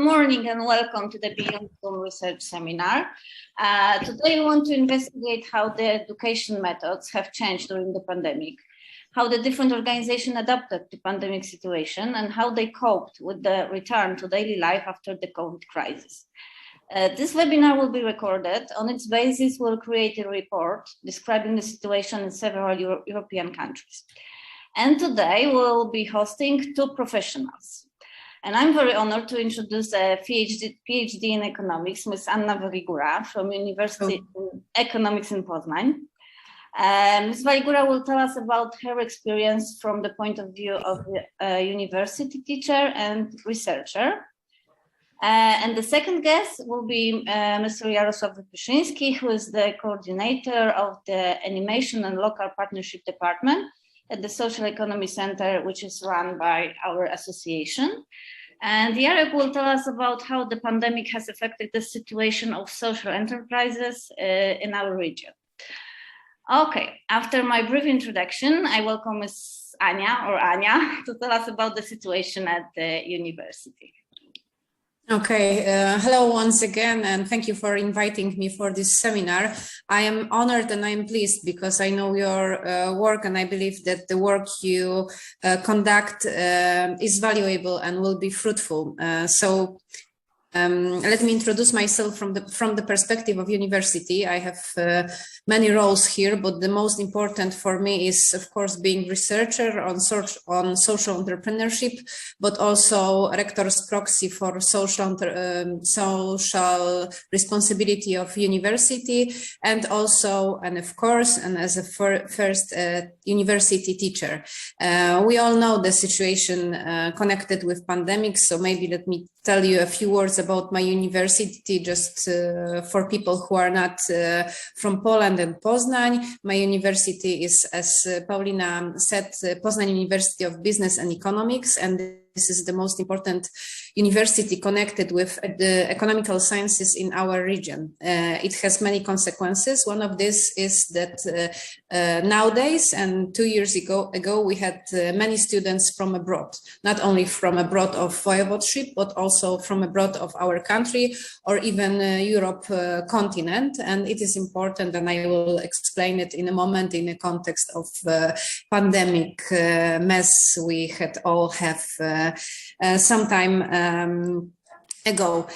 morning and welcome to the Beyond School Research Seminar. Today we want to investigate how the education methods have changed during the pandemic, how the different organizations adapted to pandemic situation, and how they coped with the return to daily life after the COVID crisis. This webinar will be recorded. On its basis, we'll create a report describing the situation in several European countries. And today we'll be hosting two professionals. And I'm very honored to introduce a PhD in economics, Ms. Anna Waligora from University of Economics in Poznań. Ms. Waligora will tell us about her experience from the point of view of a university teacher and researcher. And the second guest will be Mr. Jarosław Wypyszyński, who is the coordinator of the Animation and Local Partnership Department at the Social Economy Center, which is run by our association. And Jarek will tell us about how the pandemic has affected the situation of social enterprises in our region. Okay, after my brief introduction, I welcome Ms. Ania to tell us about the situation at the university. Okay, hello once again, and thank you for inviting me for this seminar. I am honored and I am pleased because I know your work, and I believe that the work you conduct is valuable and will be fruitful. Let me introduce myself from the perspective of university. I have many roles here, but the most important for me is, of course, being researcher on social entrepreneurship, but also rector's proxy for social responsibility of university, and also, and of course, and as a first university teacher. We all know the situation connected with pandemic, so maybe let me tell you a few words about my university, just for people who are not from Poland and Poznań. My university is, as Paulina said, Poznań University of Business and Economics, and this is the most important university connected with the economical sciences in our region. It has many consequences. One of this is that nowadays, and 2 years ago we had many students from abroad, not only from abroad of voivodeship, but also from abroad of our country or even Europe continent. And it is important, and I will explain it in a moment in the context of pandemic mess we had all have some time ago.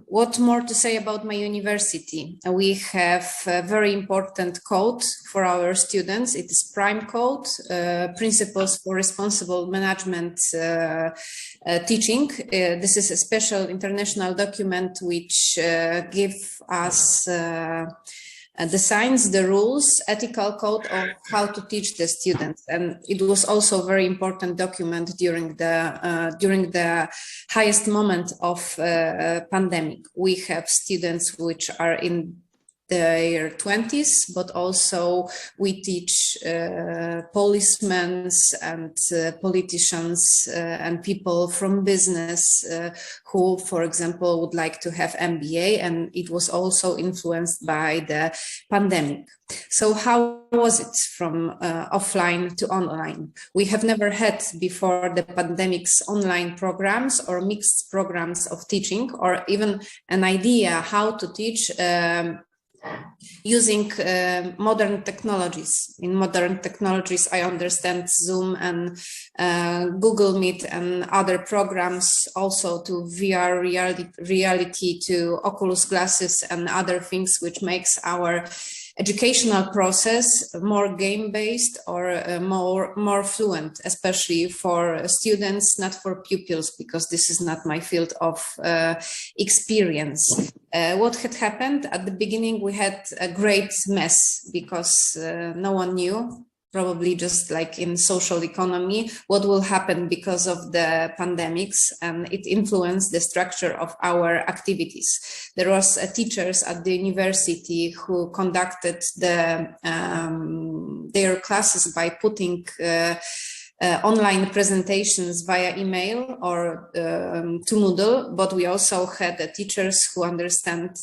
What more to say about my university? We have a very important code for our students. It is Prime Code, Principles for Responsible Management Teaching. This is a special international document which gives us defines the rules, ethical code of how to teach the students, and it was also a very important document during the highest moment of pandemic. We have students which are in their 20s, but also we teach policemen and politicians and people from business who, for example, would like to have MBA, and it was also influenced by the pandemic. So how was it from offline to online? We have never had before the pandemic's online programs or mixed programs of teaching, or even an idea how to teach using modern technologies. In modern technologies, I understand Zoom and Google Meet and other programs, also to VR reality, to Oculus glasses and other things, which makes our educational process more game-based or more fluent, especially for students, not for pupils, because this is not my field of experience. What had happened at the beginning, we had a great mess because no one knew, probably just like in social economy, what will happen because of the pandemics, and it influenced the structure of our activities. There was teachers at the university who conducted their classes by putting online presentations via email or to Moodle, but we also had teachers who understand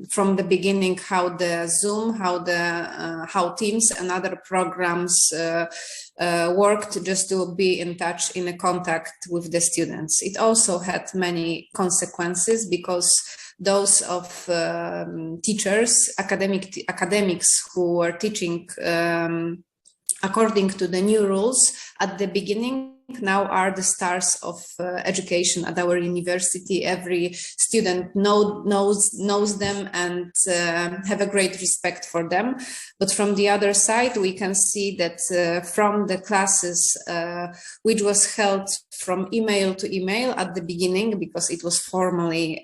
from the beginning how the Zoom, how Teams and other programs worked, just to be in touch, in a contact with the students. It also had many consequences, because those of teachers, academics who were teaching according to the new rules at the beginning, now are the stars of education at our university. Every student knows them and have a great respect for them. But from the other side, we can see that from the classes which was held from email to email at the beginning, because it was formally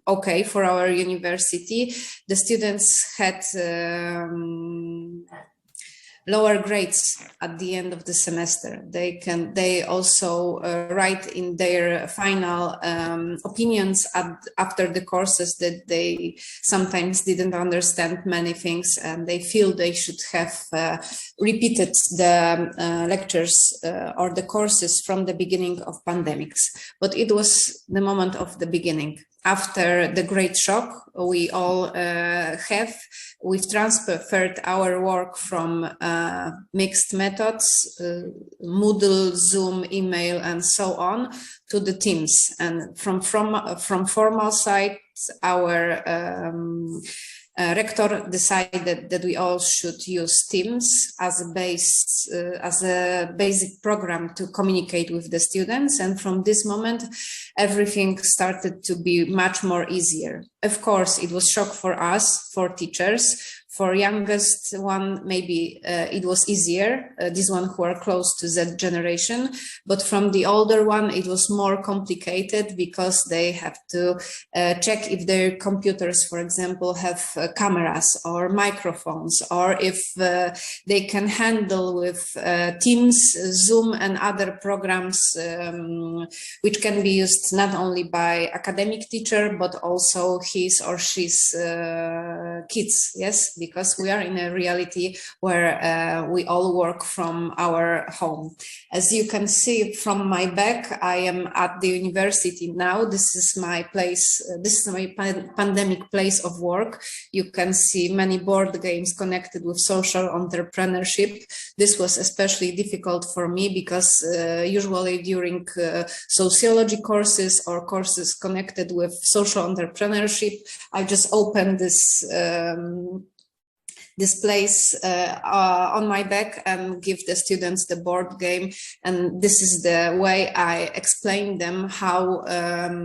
okay for our university, the students had lower grades at the end of the semester. They also write in their final opinions after the courses that they sometimes didn't understand many things, and they feel they should have repeated the lectures or the courses from the beginning of pandemics. But it was the moment of the beginning. After the great shock we all have, we've transferred our work from mixed methods, Moodle, Zoom, email, and so on, to the Teams. And from formal side, our rector decided that we all should use Teams as a basic program to communicate with the students. And from this moment, everything started to be much more easier. Of course, it was shock for us, for teachers. For youngest one, maybe it was easier, this one who are close to Z generation, but from the older one, it was more complicated, because they have to check if their computers, for example, have cameras or microphones, or if they can handle with Teams, Zoom, and other programs which can be used not only by academic teacher, but also his or she's kids, yes? Because we are in a reality where we all work from our home. As you can see from my back, I am at the university now. This is my place, this is my pandemic place of work. You can see many board games connected with social entrepreneurship. This was especially difficult for me, because usually during sociology courses or courses connected with social entrepreneurship, I just open this place on my back and give the students the board game. And this is the way I explain them how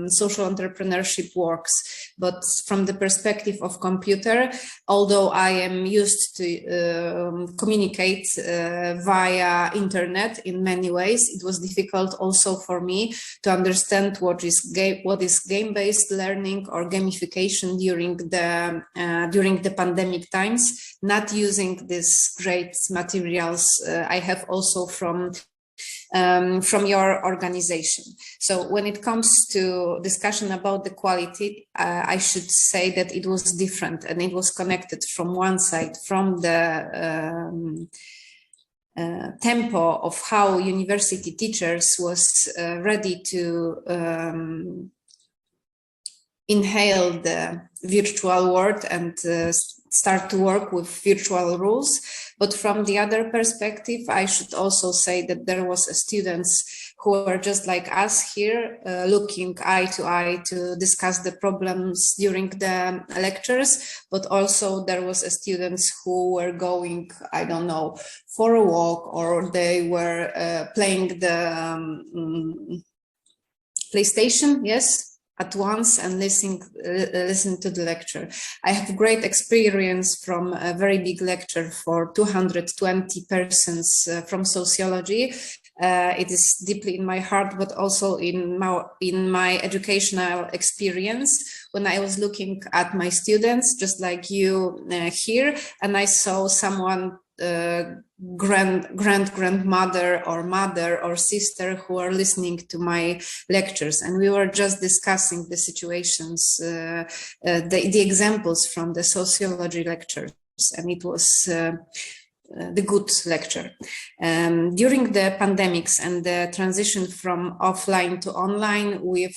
social entrepreneurship works. But from the perspective of computer, although I am used to communicate via internet in many ways, it was difficult also for me to understand what is game-based learning or gamification during the pandemic times, not using these great materials I have also from your organization. So when it comes to discussion about the quality, I should say that it was different, and it was connected from one side, from the tempo of how university teachers was ready to inhale the virtual world and start to work with virtual rules. But from the other perspective, I should also say that there was students who are just like us here, looking eye to eye to discuss the problems during the lectures, but also there was students who were going, I don't know, for a walk, or they were playing the PlayStation, yes, at once, and listen to the lecture. I have great experience from a very big lecture for 220 persons from sociology. It is deeply in my heart, but also in my educational experience, when I was looking at my students, just like you here, and I saw someone grandmother or mother or sister who are listening to my lectures, and we were just discussing the situations, the examples from the sociology lectures, and it was the good lecture. During the pandemics and the transition from offline to online, we've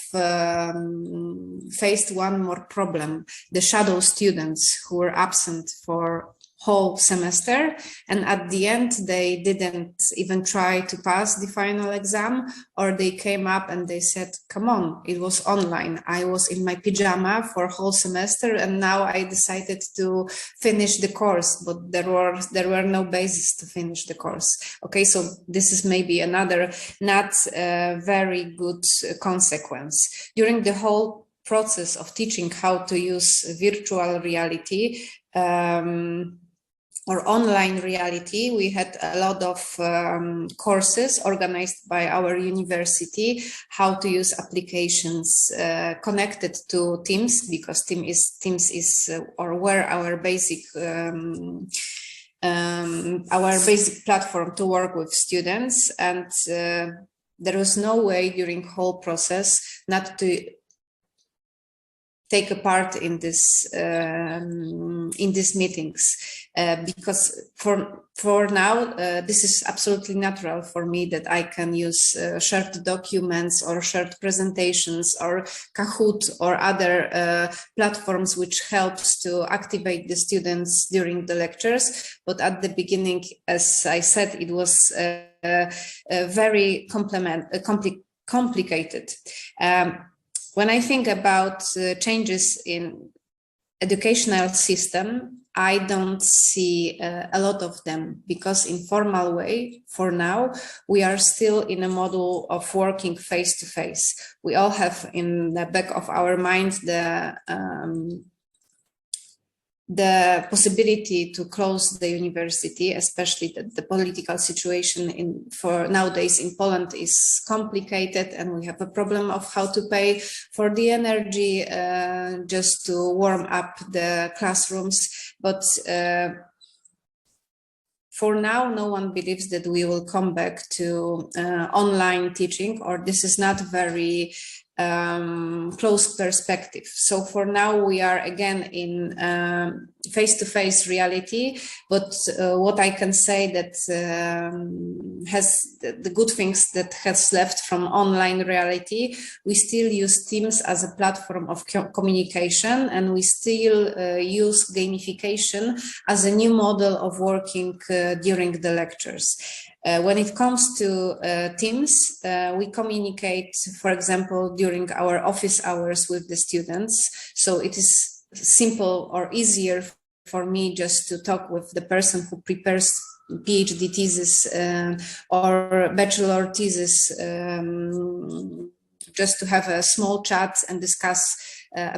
faced one more problem: the shadow students who were absent for whole semester, and at the end they didn't even try to pass the final exam, or they came up and they said, come on, it was online, I was in my pajama for whole semester and now I decided to finish the course, but there were no basis to finish the course. Okay, so this is maybe another not very good consequence. During the whole process of teaching how to use virtual reality or online reality, we had a lot of courses organized by our university, how to use applications connected to Teams, because Teams is or were our basic platform to work with students, and there was no way during whole process not to take a part in these meetings, because for now this is absolutely natural for me that I can use shared documents or shared presentations or Kahoot or other platforms which helps to activate the students during the lectures. But at the beginning, as I said, it was very complicated. When I think about changes in educational system, I don't see a lot of them, because in formal way, for now, we are still in a model of working face to face. We all have in the back of our mind the possibility to close the university, especially that the political situation for nowadays in Poland is complicated, and we have a problem of how to pay for the energy just to warm up the classrooms. But for now, no one believes that we will come back to online teaching, or this is not very close perspective. So for now, we are again in face-to-face reality, but what I can say that has the good things that has left from online reality, we still use Teams as a platform of communication, and we still use gamification as a new model of working during the lectures. When it comes to Teams, we communicate, for example, during our office hours with the students. So it is simple or easier for me just to talk with the person who prepares PhD thesis or bachelor thesis, just to have a small chat and discuss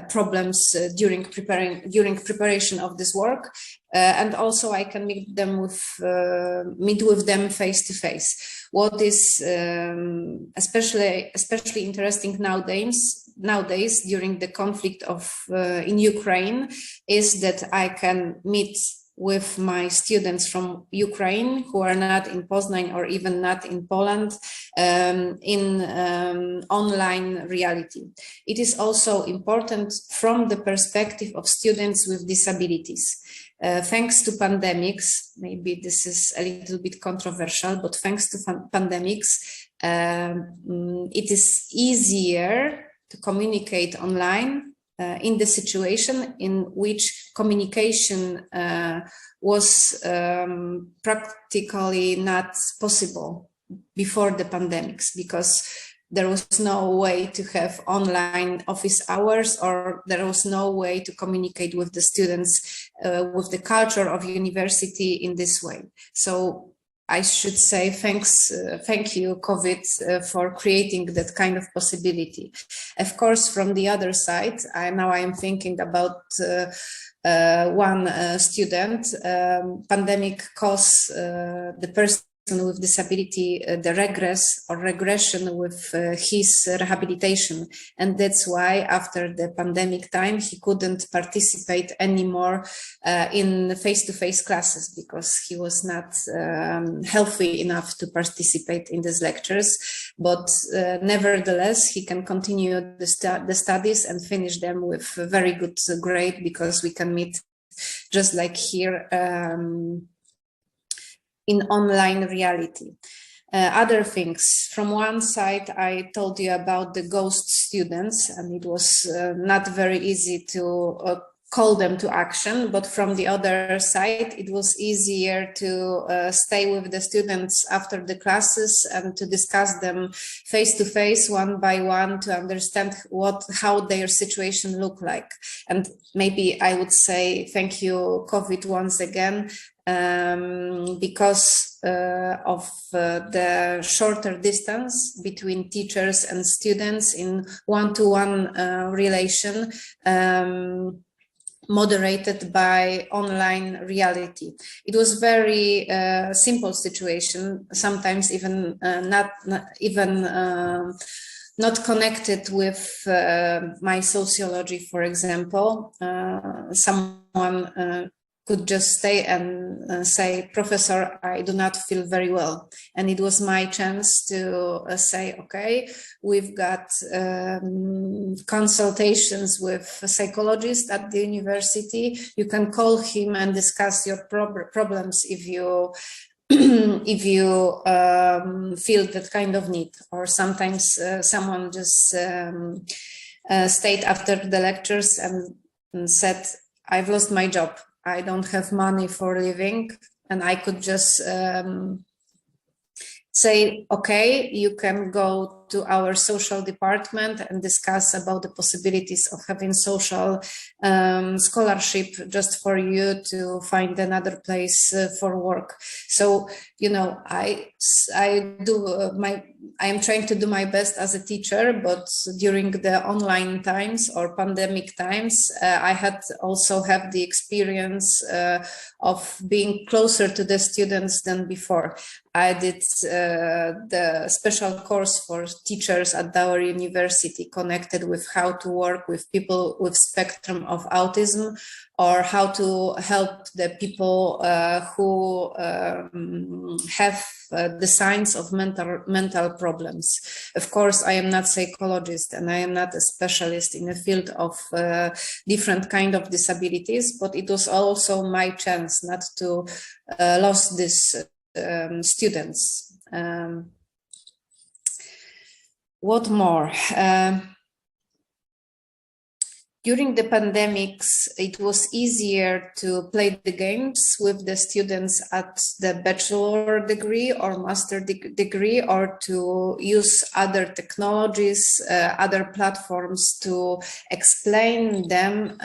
problems during preparation of this work, and also I can meet with them face to face. What is especially interesting nowadays during the conflict in Ukraine is that I can meet with my students from Ukraine who are not in Poznań or even not in Poland in online reality. It is also important from the perspective of students with disabilities. Thanks to pandemics, maybe this is a little bit controversial, but thanks to pandemics, it is easier to communicate online in the situation in which communication was practically not possible before the pandemics, because there was no way to have online office hours, or there was no way to communicate with the students with the culture of university in this way. So I should say thank you, COVID, for creating that kind of possibility. Of course, from the other side, I am thinking about one student. Pandemic caused the person with disability the regression with his rehabilitation, and that's why after the pandemic time he couldn't participate anymore in face-to-face classes, because he was not healthy enough to participate in these lectures. But nevertheless, he can continue the studies and finish them with a very good grade, because we can meet just like here in online reality. Other things, from one side, I told you about the ghost students, and it was not very easy to call them to action, but from the other side, it was easier to stay with the students after the classes and to discuss them face to face, one by one, to understand how their situation looked like. And maybe I would say thank you, COVID, once again, because of the shorter distance between teachers and students in one-to-one relation, moderated by online reality. It was very simple situation, sometimes even not connected with my sociology, for example. Someone could just stay and say, "Professor, I do not feel very well." And it was my chance to say, okay, we've got consultations with a psychologist at the university. You can call him and discuss your problems if you if you feel that kind of need. Or sometimes someone just stayed after the lectures and said, "I've lost my job. I don't have money for living." And I could just say, okay, you can go to our social department and discuss about the possibilities of having social scholarship just for you to find another place for work. So, you know, I am trying to do my best as a teacher, but during the online times or pandemic times, I had also have the experience of being closer to the students than before. I did the special course for teachers at our university connected with how to work with people with spectrum of autism, or how to help the people who have the signs of mental problems. Of course, I am not a psychologist and I am not a specialist in the field of different kind of disabilities, but it was also my chance not to lose these students. What more? During the pandemics, it was easier to play the games with the students at the bachelor degree or master degree, or to use other technologies, other platforms to explain them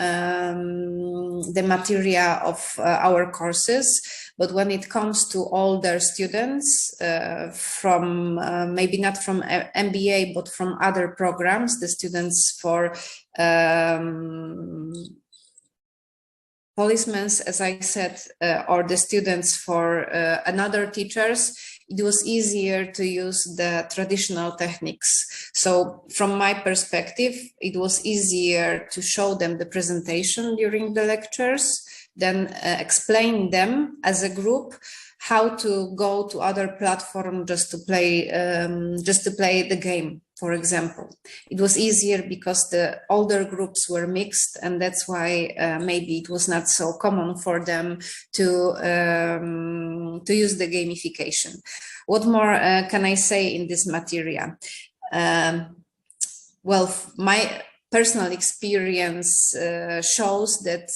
the material of our courses. But when it comes to older students from maybe not from MBA, but from other programs, the students for policemen, as I said, or the students for another teachers, it was easier to use the traditional techniques. So from my perspective, it was easier to show them the presentation during the lectures, then explain them as a group how to go to other platform just to play the game. For example, it was easier because the older groups were mixed, and that's why maybe it was not so common for them to use the gamification. What more can I say in this material? Well, my personal experience shows that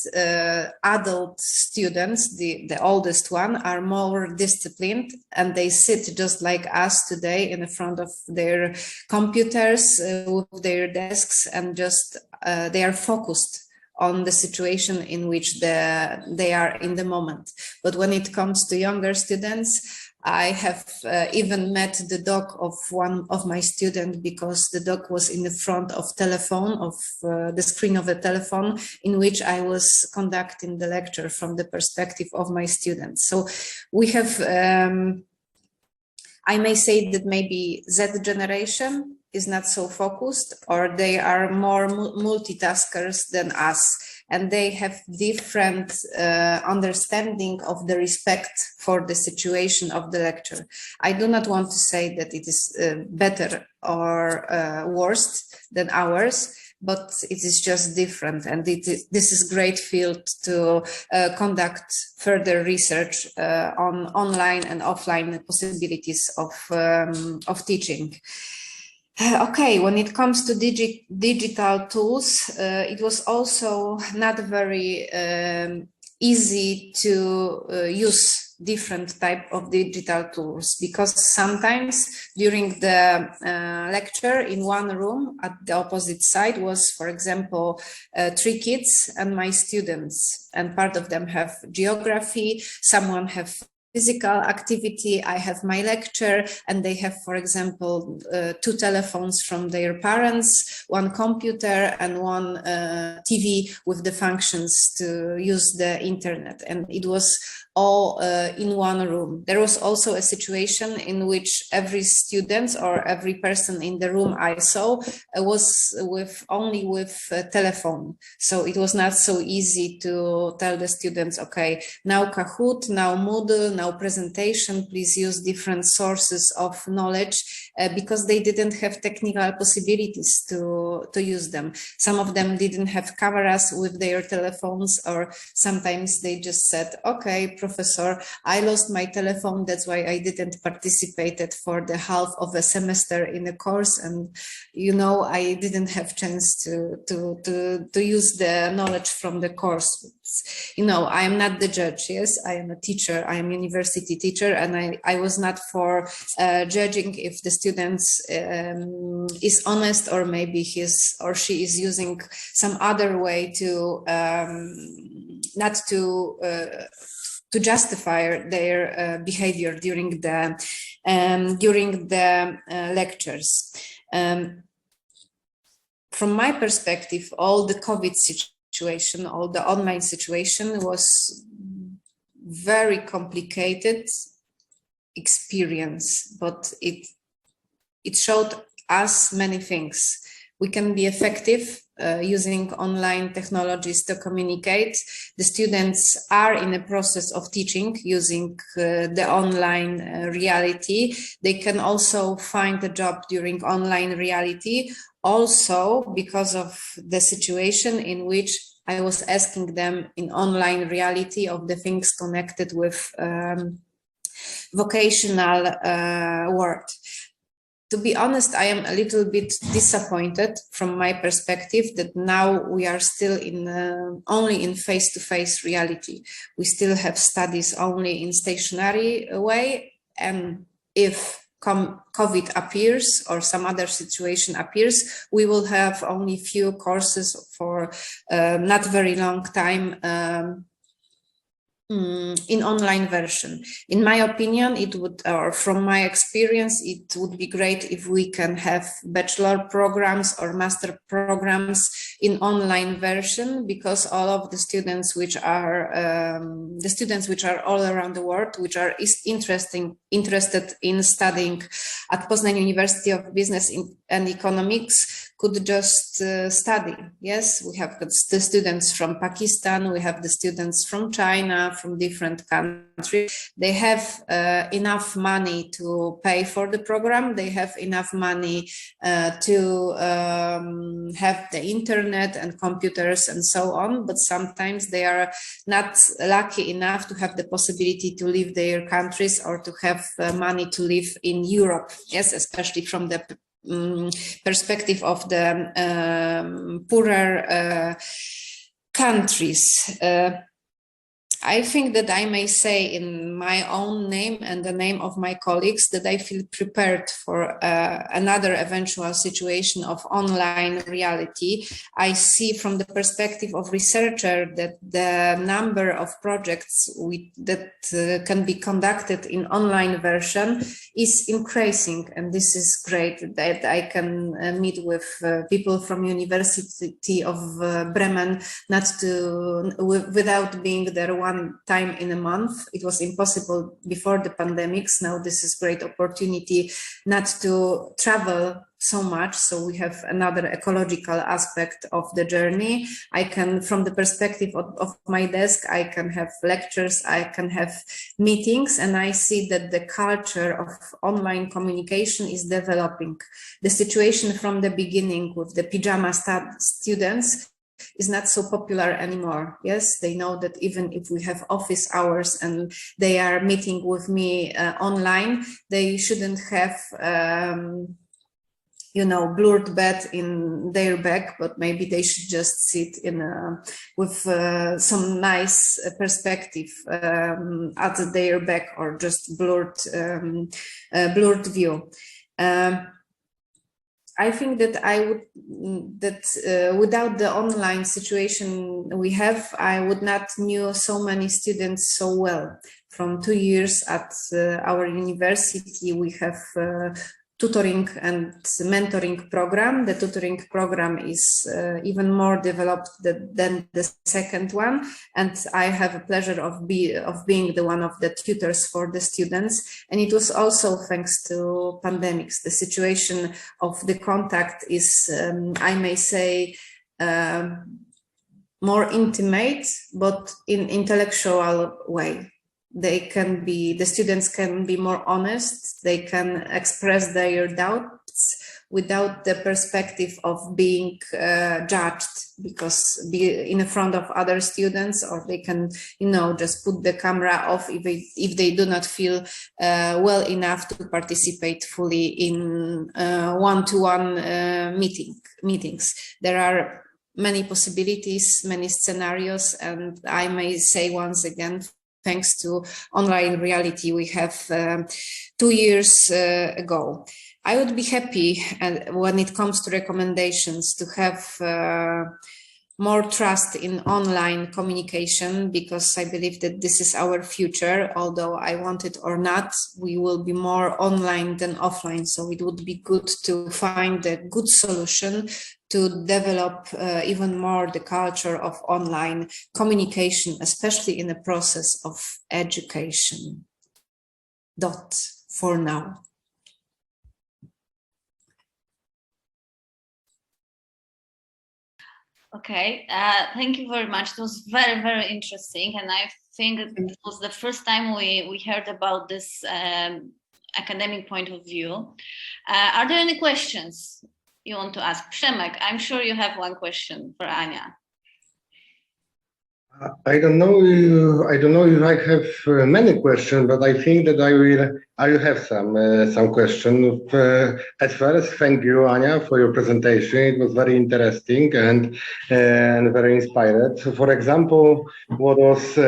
adult students, the oldest one, are more disciplined, and they sit just like us today in front of their computers with their desks, and just they are focused on the situation in which they are in the moment. But when it comes to younger students, I have even met the dog of one of my students, because the dog was in the front of the screen of the telephone in which I was conducting the lecture from the perspective of my students. So we have, I may say that maybe Z generation is not so focused, or they are more multitaskers than us. And they have different understanding of the respect for the situation of the lecture. I do not want to say that it is better or worse than ours, but it is just different. And this is great field to conduct further research on online and offline possibilities of teaching. Okay, when it comes to digital tools, it was also not very easy to use different type of digital tools, because sometimes during the lecture in one room at the opposite side was, for example, 3 kids and my students, and part of them have geography, someone have physical activity, I have my lecture, and they have, for example, 2 telephones from their parents, 1 computer and 1 TV with the functions to use the internet. And it was all in one room. There was also a situation in which every student or every person in the room I saw was only with a telephone. So it was not so easy to tell the students, okay, now Kahoot, now Moodle, now presentation, please use different sources of knowledge, because they didn't have technical possibilities to use them. Some of them didn't have cameras with their telephones, or sometimes they just said, okay, professor, I lost my telephone, that's why I didn't participate for the half of a semester in a course, and you know, I didn't have chance to use the knowledge from the course. You know, I am not the judge. Yes, I am a teacher, I am a university teacher, and I was not for judging if the students is honest, or maybe his or she is using some other way to not to justify their behavior during the lectures. From my perspective, all the COVID situation, all the online situation was very complicated experience, but it showed us many things. We can be effective using online technologies to communicate. The students are in a process of teaching using the online reality. They can also find a job during online reality, also because of the situation in which I was asking them in online reality of the things connected with vocational work. To be honest, I am a little bit disappointed from my perspective that now we are still in only in face-to-face reality. We still have studies only in stationary way, and if COVID appears or some other situation appears, we will have only few courses for not very long time in online version. In my opinion, it would, or from my experience, it would be great if we can have bachelor programs or master programs in online version, because all of the students which are all around the world, which are interested in studying at Poznań University of Business and Economics, could just study. Yes, we have the students from Pakistan, we have the students from China, from different countries. They have enough money to pay for the program. They have enough money to have the internet and computers and so on, but sometimes they are not lucky enough to have the possibility to leave their countries or to have money to live in Europe. Yes, especially from the perspective of the poorer countries. I think that I may say in my own name and the name of my colleagues that I feel prepared for another eventual situation of online reality. I see from the perspective of researcher that the number of projects that can be conducted in online version is increasing, and this is great that I can meet with people from University of Bremen, without being there one time in a month. It was impossible before the pandemics. Now this is great opportunity not to travel so much. So we have another ecological aspect of the journey. I can, from the perspective of my desk, I can have lectures, I can have meetings, and I see that the culture of online communication is developing. The situation from the beginning with the pajama students is not so popular anymore. Yes, they know that even if we have office hours and they are meeting with me online, they shouldn't have blurred bed in their bag, but maybe they should just sit with some nice perspective at their back, or just blurred view. I think that without the online situation we have, I would not knew so many students so well. From 2 years at our university, we have tutoring and mentoring program. The tutoring program is even more developed than the second one, and I have a pleasure of being the one of the tutors for the students. And it was also thanks to pandemics. The situation of the contact is, I may say, more intimate, but in intellectual way. The students can be more honest, they can express their doubts without the perspective of being judged, because in front of other students, or they can, just put the camera off if they do not feel well enough to participate fully in one-to-one meetings. There are many possibilities, many scenarios, and I may say once again, thanks to online reality we have 2 years ago. I would be happy when it comes to recommendations to have more trust in online communication, because I believe that this is our future. Although I want it or not, we will be more online than offline. So it would be good to find a good solution to develop even more the culture of online communication, especially in the process of education. For now. Okay, thank you very much. It was very, very interesting. And I think it was the first time we heard about this academic point of view. Are there any questions you want to ask? Przemek, I'm sure you have one question for Ania. I don't know if I have many questions, but I think that I will have some questions. At first, thank you, Ania, for your presentation. It was very interesting and very inspired. So, for example, what was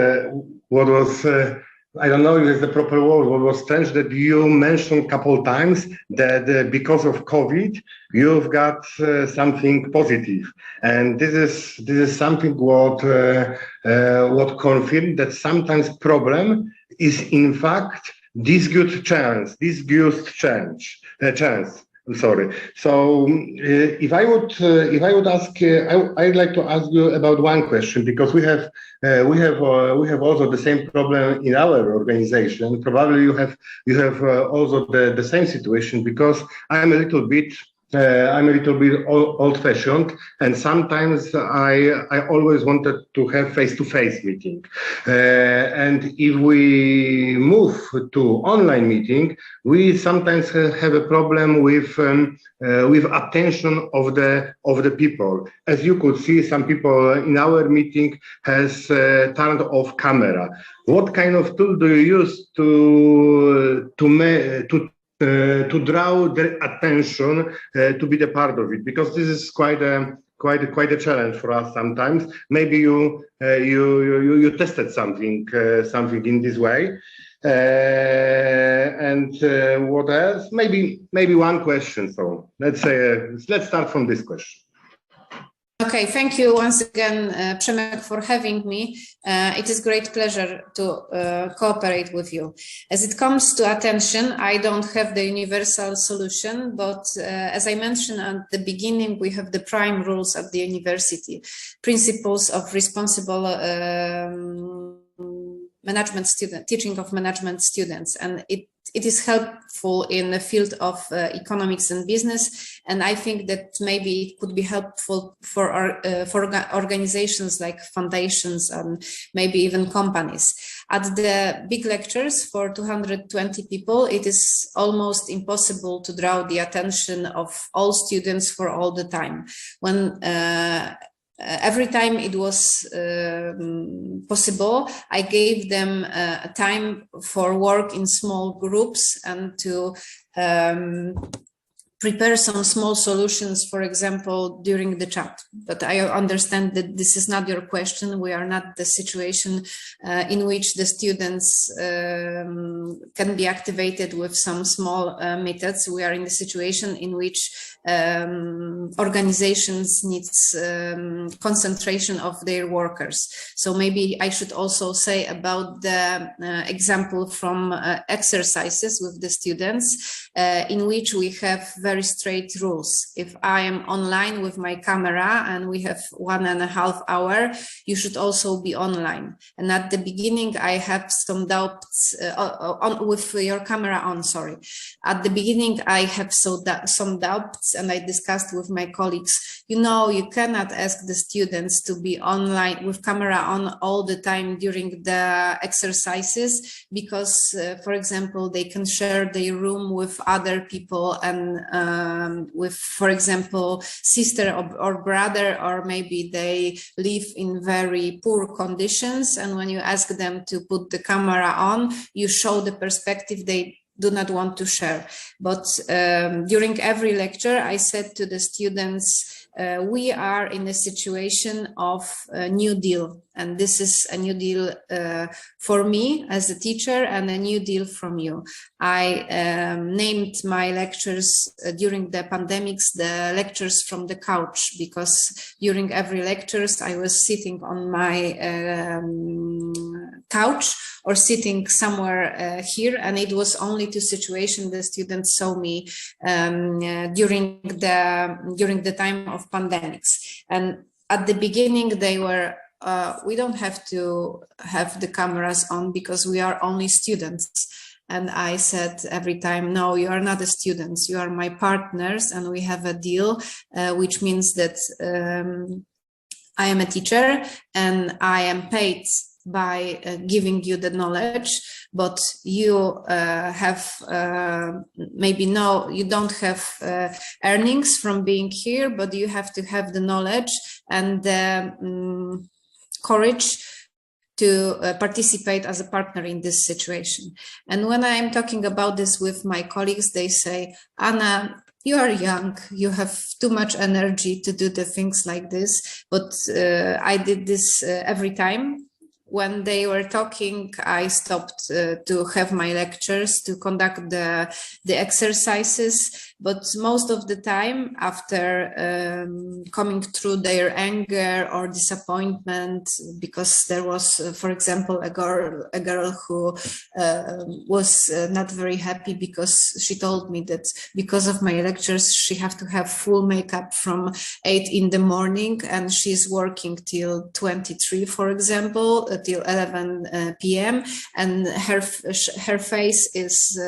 I don't know if it's the proper word. What was strange that you mentioned a couple of times that because of COVID, you've got something positive, and this is something what confirmed that sometimes problem is in fact disguised chance. I'm sorry. So if I would ask, I'd like to ask you about one question, because we have also the same problem in our organization. Probably you have also the same situation, because I'm a little bit old-fashioned, and sometimes I always wanted to have face-to-face meeting. And if we move to online meeting, we sometimes have a problem with attention of the people. As you could see, some people in our meeting has turned off camera. What kind of tool do you use to draw their attention to be the part of it? Because this is quite a challenge for us sometimes. Maybe you tested something in this way. And what else? Maybe one question. So let's start from this question. Okay, thank you once again, Przemek, for having me. It is great pleasure to cooperate with you. As it comes to attention, I don't have the universal solution, but as I mentioned at the beginning, we have the prime rules at the university, principles of responsible teaching of management students, and it is helpful in the field of economics and business. And I think that maybe it could be helpful for organizations like foundations and maybe even companies. At the big lectures for 220 people, it is almost impossible to draw the attention of all students for all the time. When every time it was possible, I gave them time for work in small groups and to prepare some small solutions, for example, during the chat. But I understand that this is not your question. We are not the situation in which the students can be activated with some small methods. We are in the situation in which organizations needs concentration of their workers. So maybe I should also say about the example from exercises with the students, in which we have very straight rules. If I am online with my camera and we have 1.5 hours, you should also be online. And at the beginning, I have some doubts with your camera on, sorry. At the beginning, I have some doubts, and I discussed with my colleagues, you know, you cannot ask the students to be online with camera on all the time during the exercises, because, for example, they can share their room with other people and with, for example, sister or brother, or maybe they live in very poor conditions. And when you ask them to put the camera on, you show the perspective they do not want to share. But during every lecture, I said to the students, we are in a situation of a new deal. And this is a new deal for me as a teacher and a new deal from you. I named my lectures during the pandemics, the lectures from the couch, because during every lectures I was sitting on my couch or sitting somewhere here, and it was only two situations the students saw me during the time of pandemics. And at the beginning they were, we don't have to have the cameras on because we are only students. And I said every time, no, you are not the students, you are my partners, and we have a deal, which means that I am a teacher and I am paid by giving you the knowledge, but you have maybe you don't have earnings from being here, but you have to have the knowledge and the courage to participate as a partner in this situation. And when I'm talking about this with my colleagues, they say, Anna, you are young, you have too much energy to do the things like this, but I did this every time. When they were talking, I stopped to have my lectures, to conduct the exercises. But most of the time, after coming through their anger or disappointment, because there was, for example, a girl who was not very happy because she told me that because of my lectures, she have to have full makeup from 8 in the morning, and she's working till 23, for example, till 11 p.m. and her face is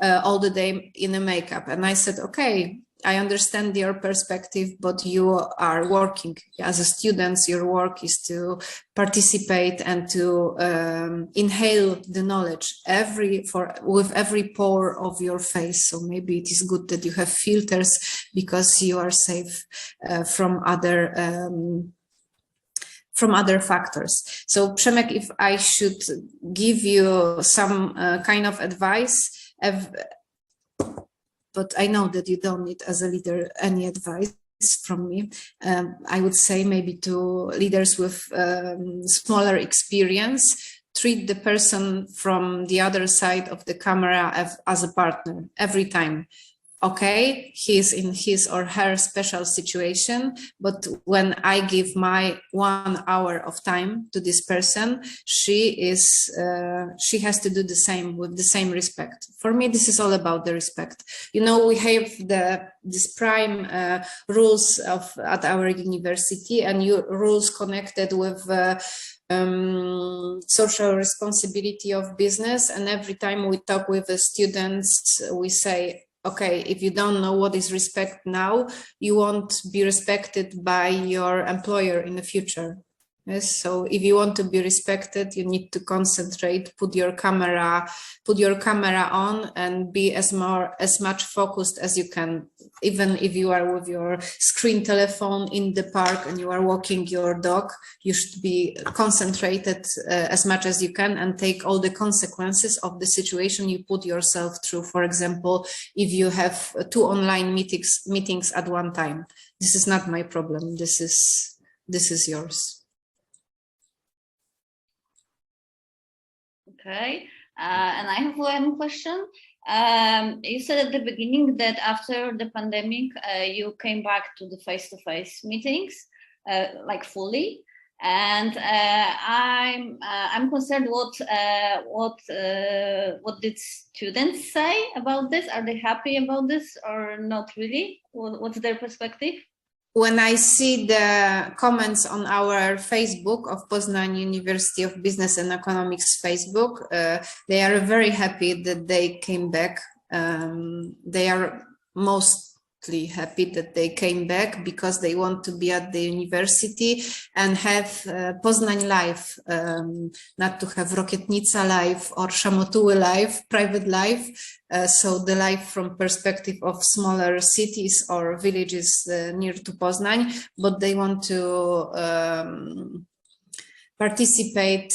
all the day in a makeup. And I said, okay, I understand your perspective, but you are working as a student. Your work is to participate and to inhale the knowledge with every pore of your face. So maybe it is good that you have filters because you are safe from other factors. So Przemek, if I should give you some kind of advice, but I know that you don't need as a leader any advice from me, I would say maybe to leaders with smaller experience, treat the person from the other side of the camera as a partner every time. Okay, he's in his or her special situation, but when I give my 1 hour of time to this person, she has to do the same with the same respect. For me, this is all about the respect. You know, we have this prime rules at our university, and rules connected with social responsibility of business. And every time we talk with the students, we say, okay, if you don't know what is respect now, you won't be respected by your employer in the future. Yes, so if you want to be respected, you need to concentrate, put your camera on, and be as much focused as you can. Even if you are with your screen telephone in the park and you are walking your dog, you should be concentrated as much as you can and take all the consequences of the situation you put yourself through. For example, if you have 2 online meetings at one time, this is not my problem. This is yours. Okay, and I have one question. You said at the beginning that after the pandemic, you came back to the face-to-face meetings, like fully. And I'm concerned what did students say about this? Are they happy about this or not really? What's their perspective? When I see the comments on our Facebook of Poznań University of Business and Economics Facebook, they are very happy that they came back. They are mostly happy that they came back because they want to be at the university and have Poznań life, not to have Rokietnica life or Szamotuły life, private life. So the life from perspective of smaller cities or villages near to Poznań, but they want to participate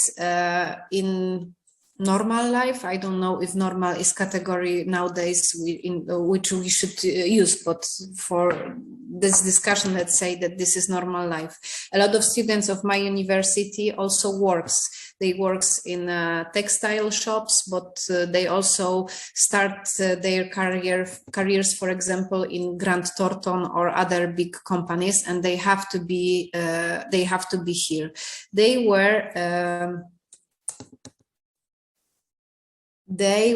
in normal life. I don't know if normal is category nowadays which we should use, but for this discussion, let's say that this is normal life. A lot of students of my university also works. They works in textile shops, but they also start their careers, for example, in Grant Thornton or other big companies, and they have to be here. They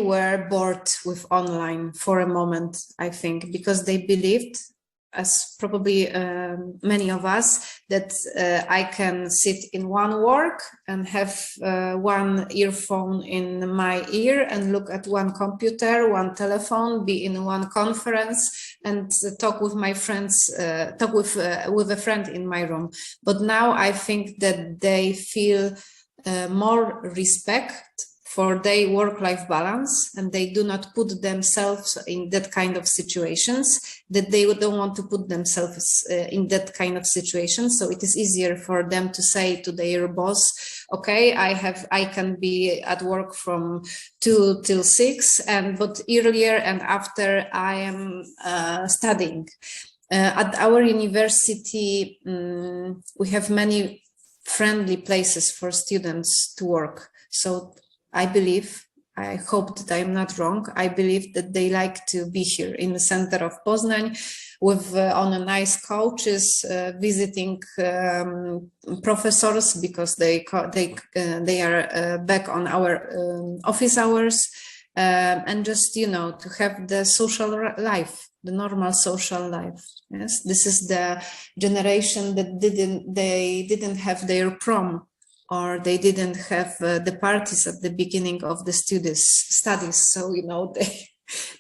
were bored with online for a moment, I think, because they believed, as probably many of us, that I can sit in one work and have one earphone in my ear and look at one computer, one telephone, be in one conference and talk with my friends, talk with a friend in my room. But now I think that they feel more respect for their work-life balance, and they do not put themselves in that kind of situations, that they don't want to put themselves in that kind of situation. So it is easier for them to say to their boss, okay, I can be at work from 2 till 6, but earlier and after I am studying. At our university, we have many friendly places for students to work. So I believe, I hope that I'm not wrong, I believe that they like to be here in the center of Poznań with on a nice couches, visiting professors because they are back on our office hours, and just, you know, to have the social life, the normal social life. Yes, this is the generation that they didn't have their prom, or they didn't have the parties at the beginning of the studies. So, you know, they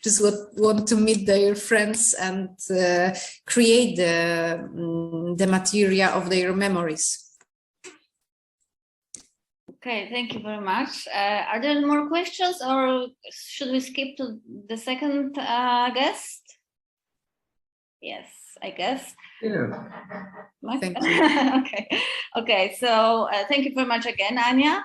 just want to meet their friends and create the material of their memories. Okay, thank you very much. Are there more questions, or should we skip to the second guest? Yes, I guess. Yeah. Thank you. Okay. So thank you very much again, Anya.